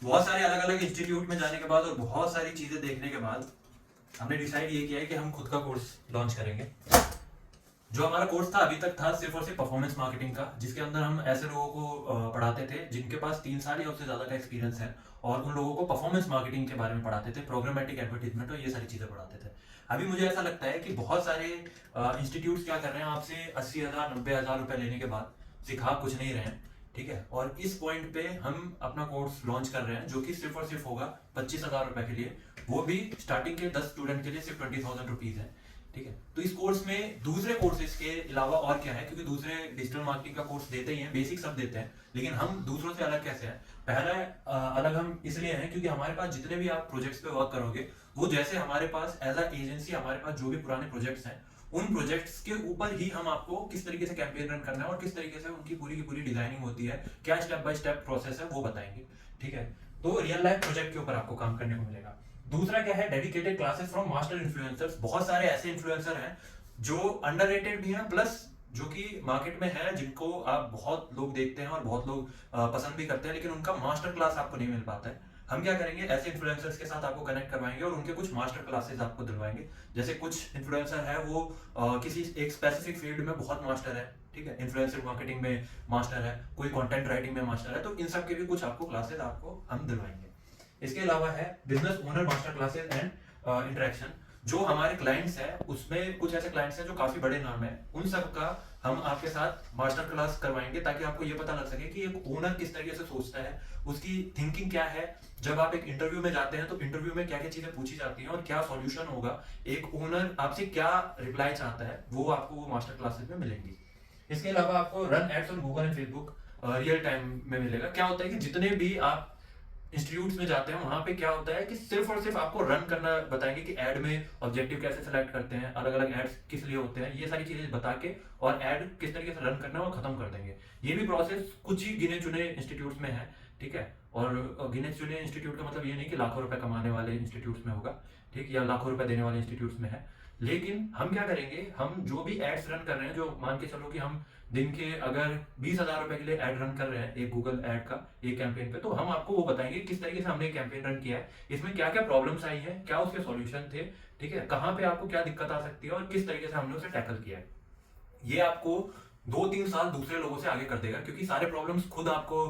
बहुत सारे अलग अलग इंस्टीट्यूट में जाने के बाद और बहुत सारी चीजें देखने के बाद हमने डिसाइड ये किया है कि हम खुद का कोर्स लॉन्च करेंगे। जो हमारा कोर्स था अभी तक था सिर्फ और सिर्फ परफॉर्मेंस मार्केटिंग का, जिसके अंदर हम ऐसे लोगों को पढ़ाते थे जिनके पास 3 साल या उससे ज़्यादा का एक्सपीरियंस है, और उन लोगों को परफॉर्मेंस मार्केटिंग के बारे में पढ़ाते थे, प्रोग्रामेटिक एडवर्टीजमेंट और ये सारी चीज़ें पढ़ाते थे। अभी मुझे ऐसा लगता है कि बहुत सारे इंस्टीट्यूट्स क्या कर रहे हैं, आपसे 80,000 90,000 रुपये लेने के बाद सिखा कुछ नहीं रहे हैं। ठीक है, और इस पॉइंट पे हम अपना कोर्स लॉन्च कर रहे हैं जो कि सिर्फ और सिर्फ होगा 25,000 रुपये के लिए, वो भी स्टार्टिंग के 10 स्टूडेंट के लिए सिर्फ 20,000 रुपीज़ है। ठीक है, तो इस कोर्स में दूसरे कोर्सेज के अलावा और क्या है, क्योंकि दूसरे डिजिटल मार्केटिंग का कोर्स देते ही हैं, बेसिक सब देते हैं, लेकिन हम दूसरों से अलग कैसे हैं? पहला अलग हम इसलिए हैं क्योंकि हमारे पास जितने भी आप प्रोजेक्ट्स पे वर्क करोगे, वो जैसे हमारे पास एज अ एजेंसी हमारे पास जो भी पुराने प्रोजेक्ट्स हैं, उन प्रोजेक्ट्स के ऊपर ही हम आपको किस तरीके से कैंपेन रन करना है और किस तरीके से उनकी पूरी की पूरी डिजाइनिंग होती है, क्या स्टेप बाय स्टेप प्रोसेस है, वो बताएंगे। ठीक है, तो रियल लाइफ प्रोजेक्ट के ऊपर आपको काम करने को मिलेगा। दूसरा क्या है, dedicated classes from master influencers. बहुत सारे ऐसे इन्फ्लुएंसर हैं जो अंडररेटेड भी हैं, प्लस जो कि मार्केट में है, जिनको आप बहुत लोग देखते हैं और बहुत लोग पसंद भी करते हैं, लेकिन उनका मास्टर क्लास आपको नहीं मिल पाता है। हम क्या करेंगे, ऐसे इन्फ्लुएंसर्स के साथ आपको कनेक्ट करवाएंगे और उनके कुछ मास्टर क्लासेस आपको दिलवाएंगे। जैसे कुछ इन्फ्लुएंसर है वो किसी एक स्पेसिफिक फील्ड में बहुत मास्टर है, ठीक है, इन्फ्लुएंसर मार्केटिंग में मास्टर है, कोई कंटेंट राइटिंग में मास्टर है, तो इन सब के भी कुछ आपको क्लासेस आपको हम दिलवाएंगे। इसके अलावा है business owner master classes and interaction. जो हमारे क्लाइंट्स हैं उसमें कुछ ऐसे क्लाइंट्स हैं जो काफी बड़े नाम है, उन सब का हम आपके साथ मास्टर क्लास करवाएंगे ताकि आपको ये पता लग सके कि एक ओनर किस तरीके से सोचता है, उसकी थिंकिंग क्या है। जब आप एक इंटरव्यू में जाते हैं तो इंटरव्यू में क्या क्या चीजें पूछी जाती हैं और क्या सॉल्यूशन होगा, एक ओनर आपसे क्या रिप्लाई चाहता है, वो आपको वो मास्टर क्लासेस में मिलेंगी। इसके अलावा आपको run ads on Google and Facebook real time में मिलेगा। क्या होता है कि जितने भी आप इंस्टीट्यूट्स में जाते हैं वहां पे क्या होता है कि सिर्फ और सिर्फ आपको रन करना बताएंगे कि एड में ऑब्जेक्टिव कैसे सेलेक्ट करते हैं, अलग अलग एड्स किस लिए होते हैं, ये सारी चीजें बता के और एड किस तरीके से रन करना है वो खत्म कर देंगे। ये भी प्रोसेस कुछ ही गिने चुने इंस्टीट्यूट्स में है। ठीक है, और गिने चुने इंस्टीट्यूट का मतलब ये नहीं कि लाखों रुपए कमाने वाले इंस्टीट्यूट्स में होगा, ठीक, या लाखों रुपए देने वाले इंस्टीट्यूट्स में है। लेकिन हम क्या करेंगे, हम जो भी एड्स रन कर रहे हैं, जो मान के चलो कि हम दिन के अगर 20,000 रुपए के लिए एड रन कर रहे हैं एक गूगल एड का एक कैंपेन पे, तो हम आपको वो बताएंगे किस तरीके से हमने कैंपेन रन किया है, इसमें क्या क्या प्रॉब्लम्स आई हैं, क्या उसके सॉल्यूशन थे, ठीक है, कहाँ पे आपको क्या दिक्कत आ सकती है और किस तरीके से हमने उसे टैकल किया है। ये आपको 2-3 साल दूसरे लोगों से आगे कर देगा, क्योंकि सारे प्रॉब्लम्स खुद आपको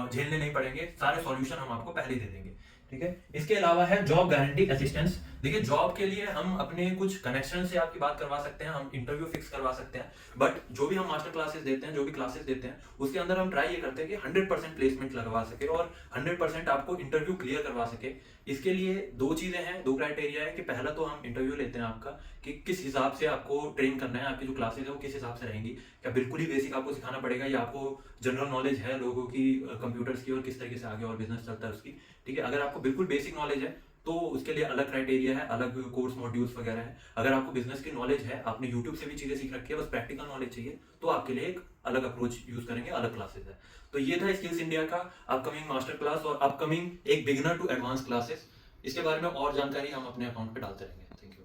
झेलने नहीं पड़ेंगे, सारे सॉल्यूशन हम आपको पहले ही दे देंगे। ठीक है, इसके अलावा है जॉब गारंटी असिस्टेंस। देखिए, जॉब के लिए हम अपने कुछ कनेक्शन से आपकी बात करवा सकते हैं, हम इंटरव्यू फिक्स करवा सकते हैं, बट जो भी हम मास्टर क्लासेस देते हैं, जो भी क्लासेस देते हैं, उसके अंदर हम ट्राई ये करते हैं कि 100% प्लेसमेंट लगवा सके और 100% आपको इंटरव्यू क्लियर करवा सके। इसके लिए दो चीजें हैं, दो क्राइटेरिया है कि पहला तो हम इंटरव्यू लेते हैं आपका कि किस हिसाब से आपको ट्रेन करना है, आपकी जो क्लासेस है वो किस हिसाब से रहेंगी, क्या बिल्कुल ही बेसिक आपको सिखाना पड़ेगा या आपको जनरल नॉलेज है लोगों की कंप्यूटर्स की और किस तरीके से आगे और बिजनेस चलता है उसकी। ठीक है, अगर आपको बिल्कुल बेसिक नॉलेज है तो उसके लिए अलग क्राइटेरिया है, अलग कोर्स मॉड्यूल्स वगैरह है। अगर आपको बिजनेस की नॉलेज है, आपने यूट्यूब से भी चीजें सीख रखी है, बस प्रैक्टिकल नॉलेज चाहिए, तो आपके लिए एक अलग अप्रोच यूज करेंगे, अलग क्लासेस है। तो ये था स्किल्स इंडिया का अपकमिंग मास्टर क्लास और अपकमिंग एक बिगिनर टू एडवांस क्लासेस। इसके बारे में और जानकारी हम अपने अकाउंट पे डालते रहेंगे। Thank you.